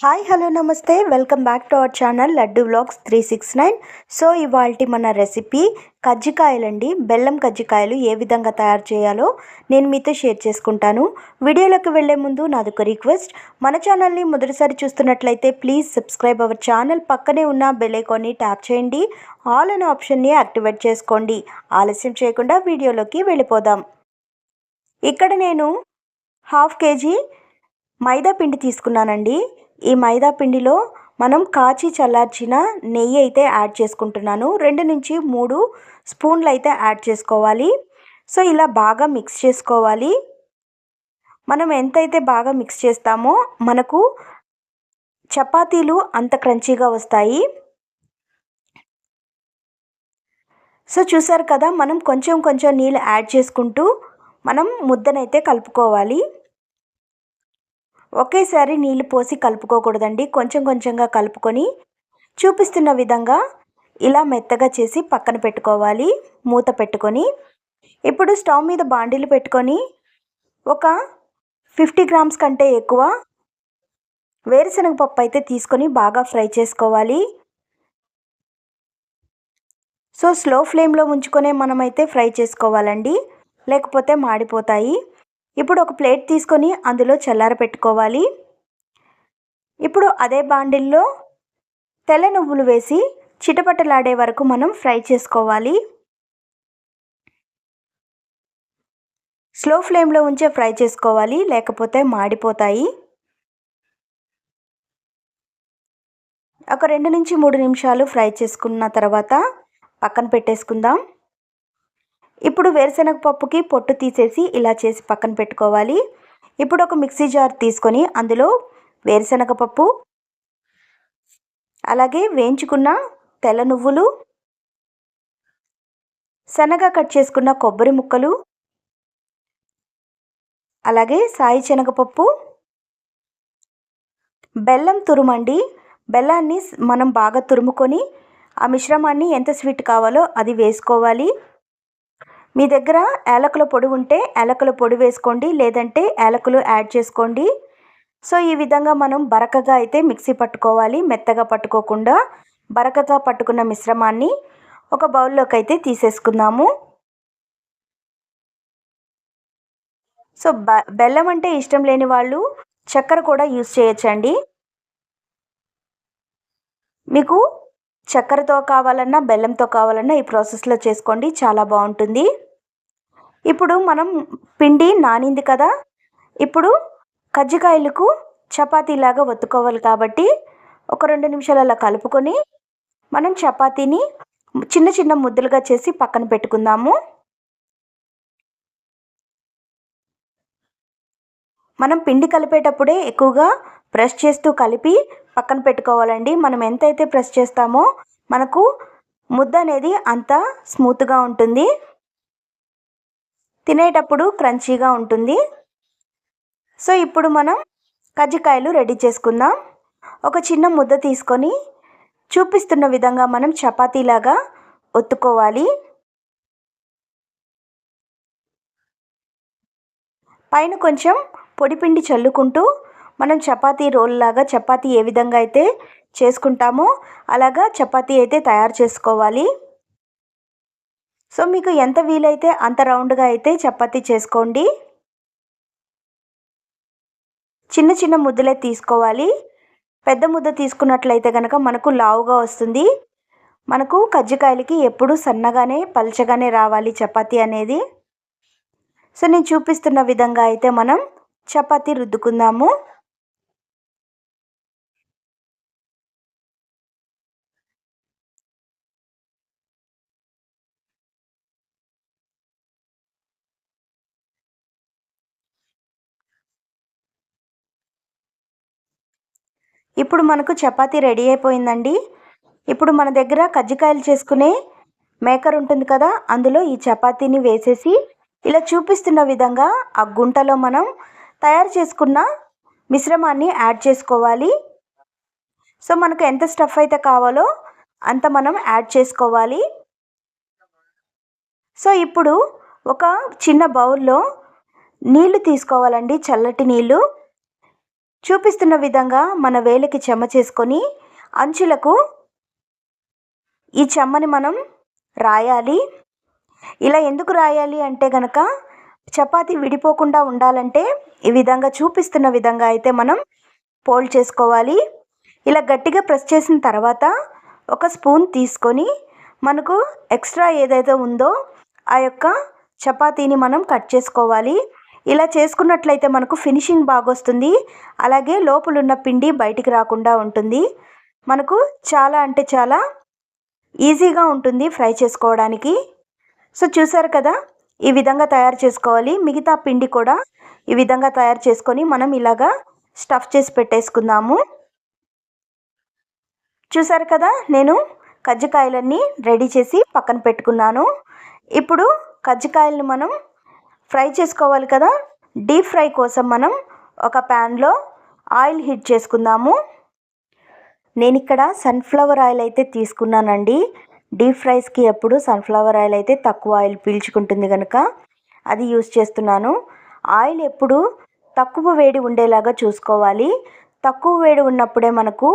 Hi hello నమస్తే welcome back to our channel laddu vlogs 369. So ఇవాల్టి మన రెసిపీ కజ్జికాయలండి. బెల్లం కజ్జికాయలు ఏ విధంగా తయారు చేయాలో నేను మీతో షేర్ చేసుకుంటాను. వీడియోలోకి వెళ్ళే ముందు నాదొక రిక్వెస్ట్, మన ఛానల్ని మొదటిసారి చూస్తున్నట్లయితే ప్లీజ్ సబ్స్క్రైబ్ అవర్ ఛానల్. పక్కనే ఉన్న బెల్ ఐకాన్ని ట్యాప్ చేయండి. ఆల్ అనే ఆప్షన్ని యాక్టివేట్ చేసుకోండి. ఆలస్యం చేయకుండా వీడియోలోకి వెళ్ళిపోదాం. ఇక్కడ నేను 1/2 కేజీ మైదా పిండి తీసుకున్నానండి. ఈ మైదా పిండిలో మనం కాచి చల్లార్చిన నెయ్యి అయితే యాడ్ చేసుకుంటున్నాను. 2 నుంచి 3 స్పూన్లు అయితే యాడ్ చేసుకోవాలి. సో ఇలా బాగా మిక్స్ చేసుకోవాలి. మనం ఎంతైతే బాగా మిక్స్ చేస్తామో మనకు చపాతీలు అంత క్రంచీగా వస్తాయి. సో చూసారు కదా, మనం కొంచెం కొంచెం నీళ్ళు యాడ్ చేసుకుంటూ మనం ముద్దనైతే కలుపుకోవాలి. ఒకేసారి నీళ్లు పోసి కలుపుకోకూడదండి. కొంచెం కొంచెంగా కలుపుకొని చూపిస్తున్న విధంగా ఇలా మెత్తగా చేసి పక్కన పెట్టుకోవాలి, మూత పెట్టుకొని. ఇప్పుడు స్టవ్ మీద బాండీలు పెట్టుకొని ఒక 50 గ్రామ్స్ కంటే ఎక్కువ వేరుశనగ పప్పు అయితే తీసుకొని బాగా ఫ్రై చేసుకోవాలి. సో స్లో ఫ్లేమ్లో ఉంచుకొనే మనమైతే ఫ్రై చేసుకోవాలండి, లేకపోతే మాడిపోతాయి. ఇప్పుడు ఒక ప్లేట్ తీసుకొని అందులో చల్లార పెట్టుకోవాలి. ఇప్పుడు అదే బాండిల్లో తెల్ల నువ్వులు వేసి చిటపటలాడే వరకు మనం ఫ్రై చేసుకోవాలి. స్లో ఫ్లేమ్లో ఉంచే ఫ్రై చేసుకోవాలి, లేకపోతే మాడిపోతాయి. ఒక 2 నుంచి 3 నిమిషాలు ఫ్రై చేసుకున్న తర్వాత పక్కన పెట్టేసుకుందాం. ఇప్పుడు వేరుశనగ పప్పుకి పొట్టు తీసేసి ఇలా చేసి పక్కన పెట్టుకోవాలి. ఇప్పుడు ఒక మిక్సీ జార్ తీసుకొని అందులో వేరుశనగ పప్పు, అలాగే వేయించుకున్న తెల్ల నువ్వులు, సన్నగా కట్ చేసుకున్న కొబ్బరి ముక్కలు, అలాగే సాయి శనగపప్పు, బెల్లం తురుమండి. బెల్లాన్ని మనం బాగా తురుముకొని ఆ మిశ్రమాన్ని ఎంత స్వీట్ కావాలో అది వేసుకోవాలి. మీ దగ్గర యాలకుల పొడి ఉంటే యాలకుల పొడి వేసుకోండి, లేదంటే యాలకులు యాడ్ చేసుకోండి. సో ఈ విధంగా మనం బరకగా అయితే మిక్సీ పట్టుకోవాలి, మెత్తగా పట్టుకోకుండా. బరకగా పట్టుకున్న మిశ్రమాన్ని ఒక బౌల్లోకి అయితే తీసేసుకుందాము. సో బెల్లం అంటే ఇష్టం లేని వాళ్ళు చక్కెర కూడా యూజ్ చేయొచ్చండి. మీకు చక్కెరతో కావాలన్నా బెల్లంతో కావాలన్నా ఈ ప్రాసెస్లో చేసుకోండి, చాలా బాగుంటుంది. ఇప్పుడు మనం పిండి నానింది కదా, ఇప్పుడు కజ్జికాయలకు చపాతీలాగా ఒత్తుకోవాలి కాబట్టి ఒక 2 నిమిషాలు అలా కలుపుకొని మనం చపాతీని చిన్న చిన్న ముద్దలుగా చేసి పక్కన పెట్టుకుందాము. మనం పిండి కలిపేటప్పుడే ఎక్కువగా ప్రెస్ చేస్తూ కలిపి పక్కన పెట్టుకోవాలండి. మనం ఎంతైతే ప్రెస్ చేస్తామో మనకు ముద్ద అనేది అంత స్మూత్గా ఉంటుంది, తినేటప్పుడు క్రంచీగా ఉంటుంది. సో ఇప్పుడు మనం కజ్జికాయలు రెడీ చేసుకుందాం. ఒక చిన్న ముద్ద తీసుకొని చూపిస్తున్న విధంగా మనం చపాతీలాగా ఒత్తుకోవాలి. పైన కొంచెం పొడిపిండి చల్లుకుంటూ మనం చపాతీ రోల్ లాగా, చపాతీ ఏ విధంగా అయితే చేసుకుంటామో అలాగా చపాతీ అయితే తయారు చేసుకోవాలి. సో మీకు ఎంత వీలైతే అంత రౌండ్గా అయితే చపాతీ చేసుకోండి. చిన్న చిన్న ముద్దలే తీసుకోవాలి. పెద్ద ముద్ద తీసుకున్నట్లయితే కనుక మనకు లావుగా వస్తుంది. మనకు కజ్జికాయలకి ఎప్పుడు సన్నగానే పల్చగానే రావాలి చపాతీ అనేది. సో నేను చూపిస్తున్న విధంగా అయితే మనం చపాతీ రుద్దుకుందాము. ఇప్పుడు మనకు చపాతీ రెడీ అయిపోయిందండి. ఇప్పుడు మన దగ్గర కజ్జికాయలు చేసుకునే మేకర్ ఉంటుంది కదా, అందులో ఈ చపాతీని వేసేసి ఇలా చూపిస్తున్న విధంగా ఆ గుంటలో మనం తయారు చేసుకున్న మిశ్రమాన్ని యాడ్ చేసుకోవాలి. సో మనకు ఎంత స్టఫ్ అయితే కావాలో అంత మనం యాడ్ చేసుకోవాలి. సో ఇప్పుడు ఒక చిన్న బౌల్లో నీళ్లు తీసుకోవాలండి, చల్లటి నీళ్ళు. చూపిస్తున్న విధంగా మన వేలికి చెమ్మ చేసుకొని అంచులకు ఈ చెమ్మని మనం రాయాలి. ఇలా ఎందుకు రాయాలి అంటే గనక చపాతీ విడిపోకుండా ఉండాలంటే ఈ విధంగా చూపిస్తున్న విధంగా అయితే మనం ఫోల్డ్ చేసుకోవాలి. ఇలా గట్టిగా ప్రెస్ చేసిన తర్వాత ఒక స్పూన్ తీసుకొని మనకు ఎక్స్ట్రా ఏదైతే ఉందో ఆ యొక్క చపాతీని మనం కట్ చేసుకోవాలి. ఇలా చేసుకున్నట్లయితే మనకు ఫినిషింగ్ బాగొస్తుంది. అలాగే లోపలున్న పిండి బయటికి రాకుండా ఉంటుంది. మనకు చాలా అంటే చాలా ఈజీగా ఉంటుంది ఫ్రై చేసుకోవడానికి. సో చూసారు కదా, ఈ విధంగా తయారు చేసుకోవాలి. మిగతా పిండి కూడా ఈ విధంగా తయారు చేసుకొని మనం ఇలాగా స్టఫ్ చేసి పెట్టేసుకుందాము. చూసారు కదా, నేను కజ్జికాయలన్నీ రెడీ చేసి పక్కన పెట్టుకున్నాను. ఇప్పుడు కజ్జికాయలను మనం ఫ్రై చేసుకోవాలి కదా. డీప్ ఫ్రై కోసం మనం ఒక ప్యాన్లో ఆయిల్ హీట్ చేసుకుందాము. నేను ఇక్కడ సన్ఫ్లవర్ ఆయిల్ అయితే తీసుకున్నానండి. డీప్ ఫ్రైస్కి ఎప్పుడు సన్ఫ్లవర్ ఆయిల్ అయితే తక్కువ ఆయిల్ పీల్చుకుంటుంది కనుక అది యూస్ చేస్తున్నాను. ఆయిల్ ఎప్పుడు తక్కువ వేడి ఉండేలాగా చూసుకోవాలి. తక్కువ వేడి ఉన్నప్పుడే మనకు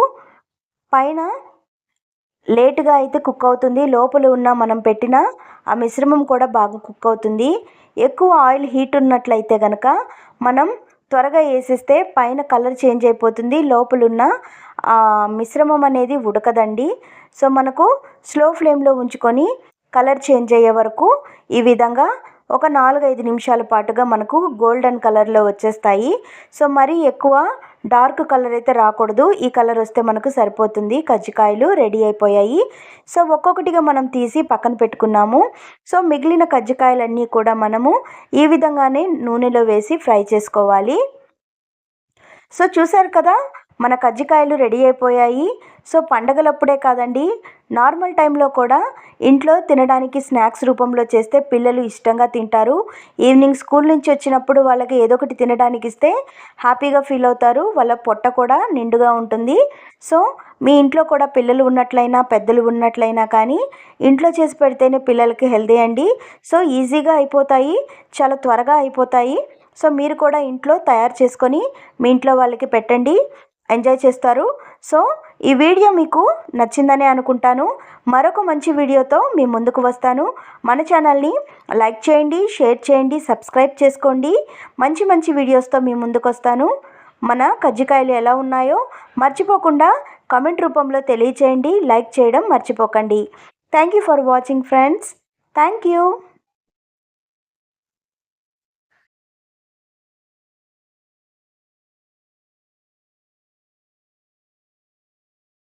పైన లేటుగా అయితే కుక్ అవుతుంది. లోపల ఉన్న మనం పెట్టిన ఆ మిశ్రమం కూడా బాగా కుక్ అవుతుంది. ఎక్కువ ఆయిల్ హీట్ ఉన్నట్లయితే కనుక మనం త్వరగా వేసేస్తే పైన కలర్ చేంజ్ అయిపోతుంది. లోపలున్న మిశ్రమం అనేది ఉడకదండి. సో మనకు స్లో ఫ్లేమ్లో ఉంచుకొని కలర్ చేంజ్ అయ్యే వరకు ఈ విధంగా ఒక 4-5 నిమిషాల పాటుగా మనకు గోల్డెన్ కలర్లో వచ్చేస్తాయి. సో మరీ ఎక్కువ డార్క్ కలర్ అయితే రాకూడదు. ఈ కలర్ వస్తే మనకు సరిపోతుంది. కజ్జికాయలు రెడీ అయిపోయాయి. సో ఒక్కొక్కటిగా మనం తీసి పక్కన పెట్టుకున్నాము. సో మిగిలిన కజ్జికాయలన్నీ కూడా మనము ఈ విధంగానే నూనెలో వేసి ఫ్రై చేసుకోవాలి. సో చూసారు కదా, మన కజ్జికాయలు రెడీ అయిపోయాయి. సో పండగలప్పుడే కాదండి, నార్మల్ టైంలో కూడా ఇంట్లో తినడానికి స్నాక్స్ రూపంలో చేస్తే పిల్లలు ఇష్టంగా తింటారు. ఈవినింగ్ స్కూల్ నుంచి వచ్చినప్పుడు వాళ్ళకి ఏదో ఒకటి తినడానికి ఇస్తే హ్యాపీగా ఫీల్ అవుతారు. వాళ్ళ పొట్ట కూడా నిండుగా ఉంటుంది. సో మీ ఇంట్లో కూడా పిల్లలు ఉన్నట్లయినా పెద్దలు ఉన్నట్లయినా కానీ ఇంట్లో చేసి పెడితేనే పిల్లలకి హెల్తీ అండి. సో ఈజీగా అయిపోతాయి, చాలా త్వరగా అయిపోతాయి. సో మీరు కూడా ఇంట్లో తయారు చేసుకొని మీ ఇంట్లో వాళ్ళకి పెట్టండి, ఎంజాయ్ చేస్తారు. సో ఈ వీడియో మీకు నచ్చిందని అనుకుంటాను. మరొక మంచి వీడియోతో మీ ముందుకు వస్తాను. మన ఛానల్ని లైక్ చేయండి, షేర్ చేయండి, సబ్స్క్రైబ్ చేసుకోండి. మంచి మంచి వీడియోస్తో మీ ముందుకు వస్తాను. మన కజ్జికాయలు ఎలా ఉన్నాయో మర్చిపోకుండా కామెంట్ రూపంలో తెలియచేయండి. లైక్ చేయడం మర్చిపోకండి. Thank you for watching friends. Thank you.